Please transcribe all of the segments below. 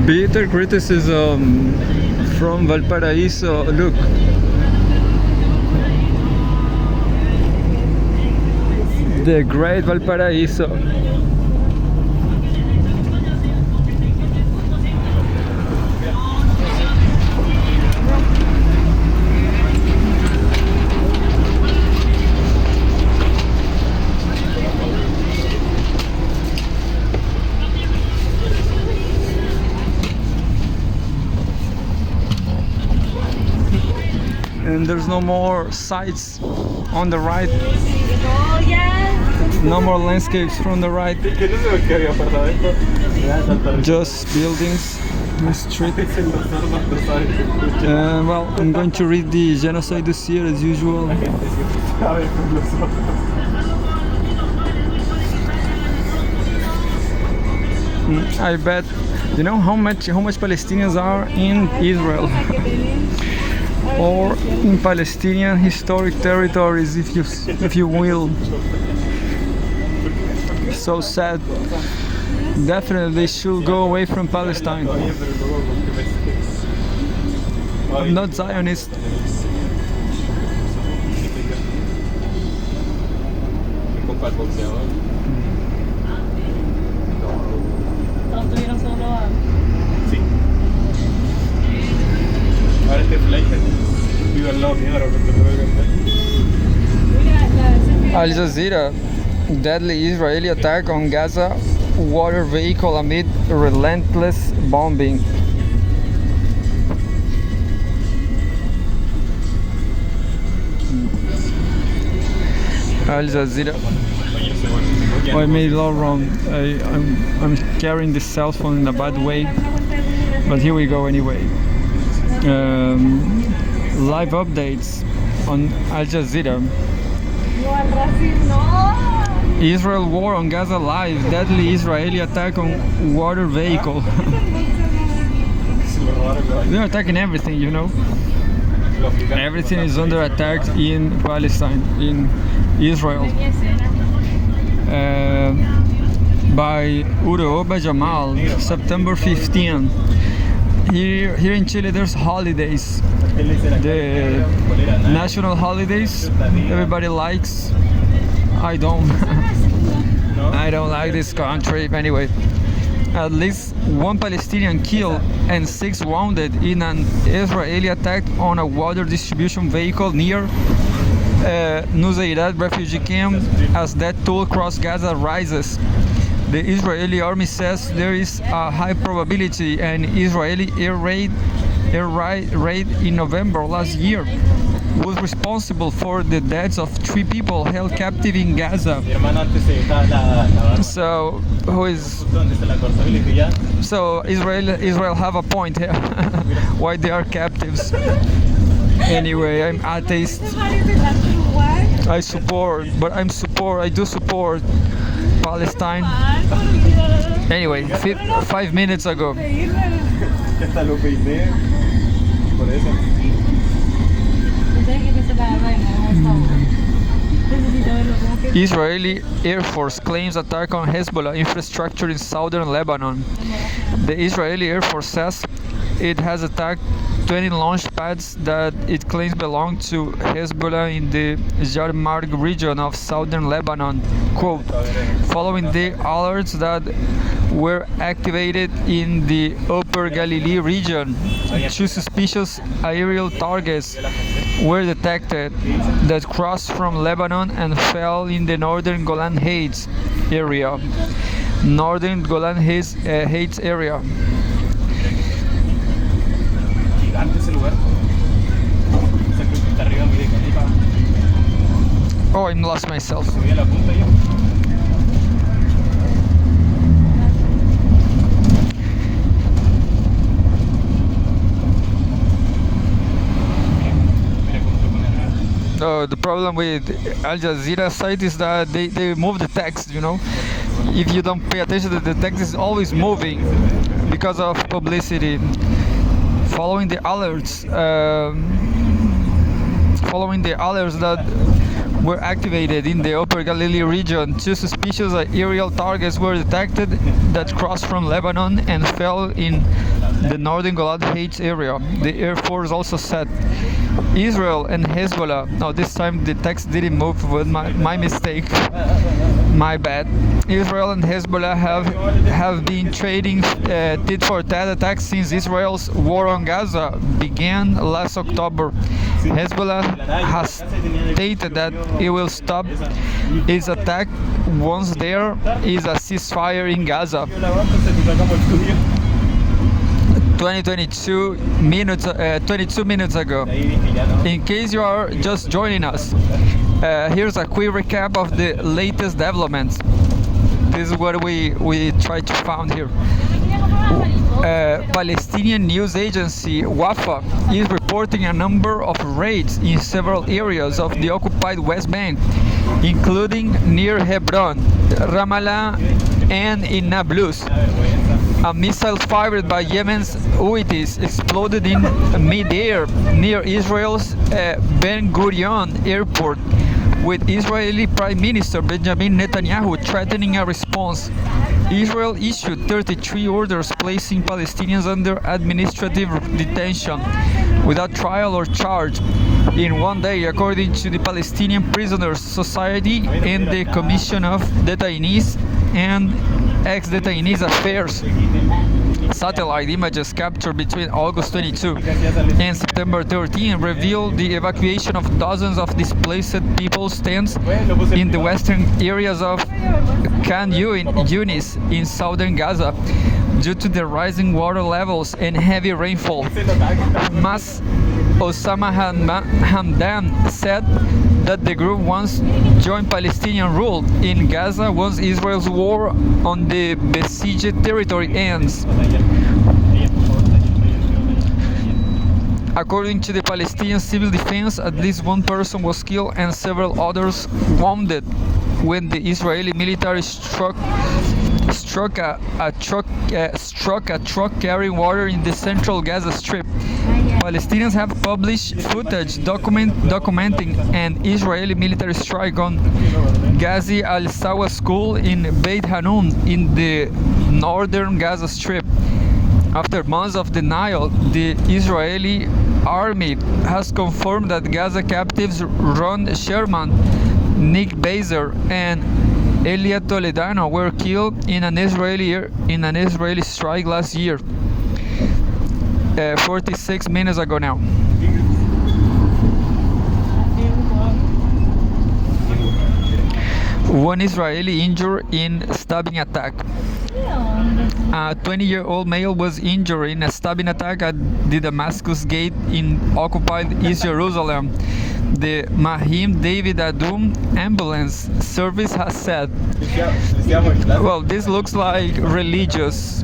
Bitter criticism from Valparaíso. Look. The great Valparaíso. And there's no more sights on the right. No more landscapes from the right. Just buildings, the street. Well, I'm going to read the genocide dossier as usual. I bet, you know how much Palestinians are in Israel or in Palestinian historic territories, if you will. So sad. Definitely they should go away from Palestine. I'm not Zionist. Al Jazeera, deadly Israeli attack on Gaza water vehicle amid relentless bombing. Al Jazeera. Oh, I made it all wrong. I'm carrying this cell phone in a bad way, but here we go anyway. Live updates on Al Jazeera. Israel war on Gaza live. Deadly Israeli attack on water vehicle. They're attacking everything, you know. Everything is under attack in Palestine, in Israel. By Uroba Jamal, September 15. Here in Chile there's holidays. The national holidays everybody likes. I don't. I don't like this country. Anyway, at least one Palestinian killed and 6 wounded in an Israeli attack on a water distribution vehicle near Nuseirat refugee camp as that toll across Gaza rises. The Israeli army says there is a high probability an Israeli air raid in November last year was responsible for the deaths of 3 people held captive in Gaza. So Israel have a point here. Why they are captives? Anyway, I'm atheist. I do support Palestine. Anyway, 5 minutes ago. Israeli Air Force claims attack on Hezbollah infrastructure in southern Lebanon. The Israeli Air Force says it has attacked 20 launch pads that it claims belong to Hezbollah in the Yarmouk region of southern Lebanon. Quote, following the alerts that were activated in the Upper Galilee region, 2 suspicious aerial targets were detected that crossed from Lebanon and fell in the northern Golan Heights area. Northern Golan Heights area. Oh, I'm lost myself. The problem with Al Jazeera site is that they move the text, you know. If you don't pay attention, the text is always moving because of publicity. Following the alerts that were activated in the Upper Galilee region. Two suspicious aerial targets were detected that crossed from Lebanon and fell in the northern Golan Heights area. The Air Force also said Israel and Hezbollah. No, this time the text didn't move, but my mistake. My bad. Israel and Hezbollah have been trading tit for tat attacks since Israel's war on Gaza began last October. Hezbollah has stated that it will stop its attack once there is a ceasefire in Gaza. 22 minutes ago. In case you are just joining us, here's a quick recap of the latest developments. This is what we try to find here. Palestinian news agency Wafa is reporting a number of raids in several areas of the occupied West Bank, including near Hebron, Ramallah, and in Nablus. A missile fired by Yemen's Houthis exploded in mid-air near Israel's Ben Gurion airport, with Israeli Prime Minister Benjamin Netanyahu threatening a response. Israel issued 33 orders placing Palestinians under administrative detention without trial or charge in one day, according to the Palestinian Prisoners Society and the Commission of Detainees and Ex-Detainees Affairs. Satellite images captured between August 22 and September 13 revealed the evacuation of dozens of displaced people's tents in the western areas of Khan Yunis in southern Gaza due to the rising water levels and heavy rainfall. Hamas Osama Hamdan said that the group wants joint Palestinian rule in Gaza once Israel's war on the besieged territory ends. According to the Palestinian Civil Defense, at least one person was killed and several others wounded when the Israeli military struck a truck carrying water in the central Gaza Strip. Palestinians have published footage documenting an Israeli military strike on Ghazi al-Sawa school in Beit Hanun in the northern Gaza Strip. After months of denial, the Israeli army has confirmed that Gaza captives Ron Sherman, Nick Bazer, and Elia Toledano were killed in an Israeli strike last year. 46 minutes ago now. One Israeli injured in stabbing attack. A 20-year-old male was injured in a stabbing attack at the Damascus Gate in occupied East Jerusalem. The Mahim David Adum ambulance service has said. Well, this looks like religious.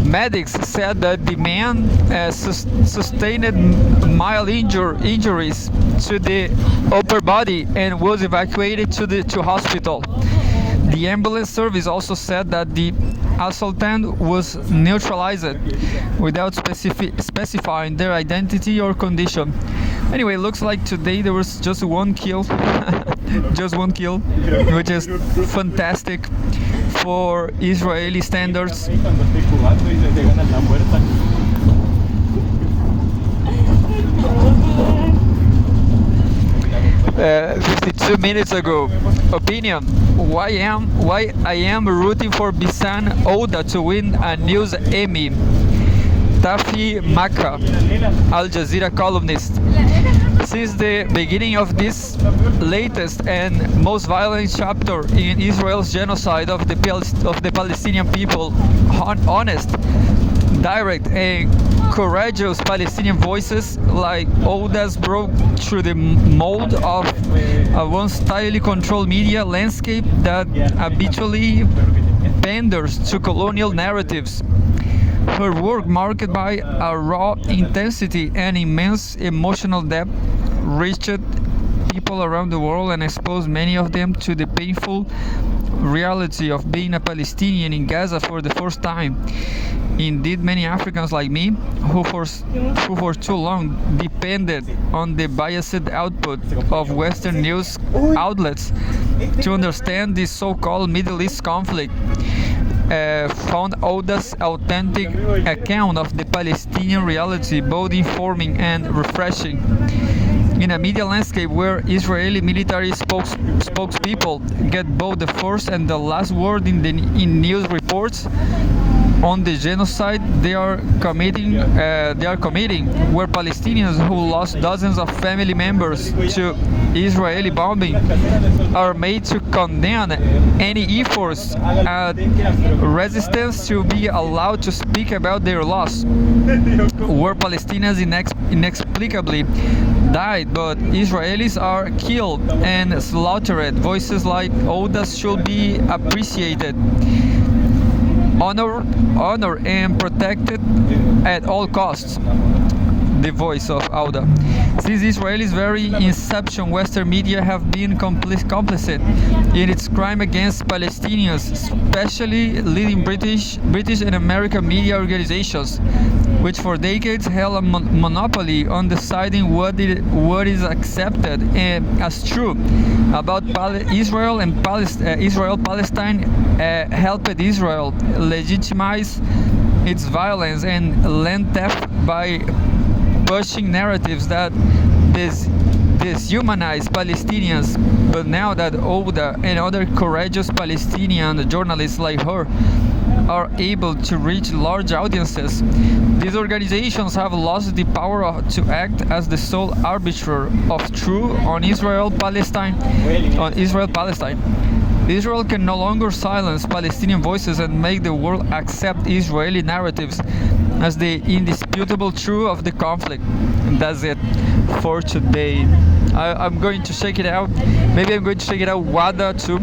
Medics said that the man sustained mild injuries to the upper body and was evacuated to hospital. The ambulance service also said that the assailtant was neutralized without specifying their identity or condition. Anyway, looks like today there was just one kill, which is fantastic for Israeli standards. 52 minutes ago. Opinion: Why I am rooting for Bisan Ouda to win a news Emmy. Tafi Maka, Al Jazeera columnist. Since the beginning of this latest and most violent chapter in Israel's genocide of the Palestinian people, honest, direct, and courageous Palestinian voices like Ouda's broke through the mold of a once tightly controlled media landscape that habitually panders to colonial narratives. Her work, marked by a raw intensity and immense emotional depth, reached people around the world and exposed many of them to the painful reality of being a Palestinian in Gaza for the first time. Indeed, many Africans like me, who for too long depended on the biased output of Western news outlets to understand this so-called Middle East conflict, found Oda's authentic account of the Palestinian reality both informing and refreshing. In a media landscape where Israeli military spokespeople get both the first and the last word in news reports on the genocide they are committing, where Palestinians who lost dozens of family members to Israeli bombing are made to condemn any efforts at resistance to be allowed to speak about their loss, where Palestinians inexplicably died but Israelis are killed and slaughtered. Voices like Oda's should be appreciated, honored and protected at all costs. The voice of Auda. Since Israel's very inception, Western media have been complicit in its crime against Palestinians, especially leading British and American media organizations, which for decades held a monopoly on deciding what is accepted as true about Israel and Palestine, helped Israel legitimize its violence and land theft by pushing narratives that deshumanize Palestinians. But now that Oda and other courageous Palestinian journalists like her are able to reach large audiences, these organizations have lost the power to act as the sole arbiter of truth on Israel-Palestine. Israel can no longer silence Palestinian voices and make the world accept Israeli narratives as the indisputable truth of the conflict. And that's it for today. I'm going to check it out. Maybe I'm going to check it out WADA too.